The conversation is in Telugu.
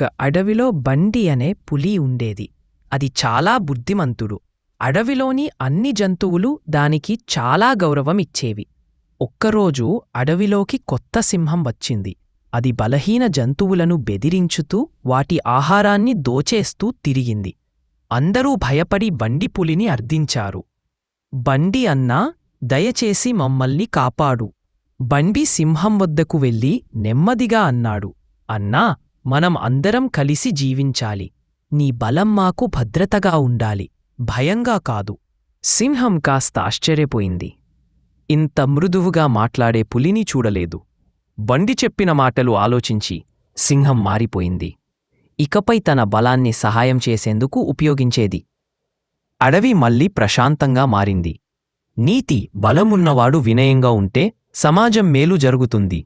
ఒక అడవిలో బండి అనే పులి ఉండేది. అది చాలా బుద్ధిమంతుడు. అడవిలోని అన్ని జంతువులు దానికి చాలా గౌరవం ఇచ్చేవి. ఒక్కరోజు అడవిలోకి కొత్త సింహం వచ్చింది. అది బలహీన జంతువులను బెదిరించుతూ వాటి ఆహారాన్ని దోచేస్తూ తిరిగింది. అందరూ భయపడి బండి పులిని అర్థించారు. బండి అన్నా, దయచేసి మమ్మల్ని కాపాడు. బండి సింహం వద్దకు వెళ్ళి నెమ్మదిగా అన్నాడు, అన్నా, మనం అందరం కలిసి జీవించాలి. నీ బలం మాకు భద్రతగా ఉండాలి, భయంగా కాదు. సింహం కాస్త ఆశ్చర్యపోయింది. ఇంత మృదువుగా మాట్లాడే పులిని చూడలేదు. బండి చెప్పిన మాటలు ఆలోచించి సింహం మారిపోయింది. ఇకపై తన బలాన్ని సహాయం చేసేందుకు ఉపయోగించేది. అడవి మళ్ళీ ప్రశాంతంగా మారింది. నీతి: బలమున్నవాడు వినయంగా ఉంటే సమాజం మేలు జరుగుతుంది.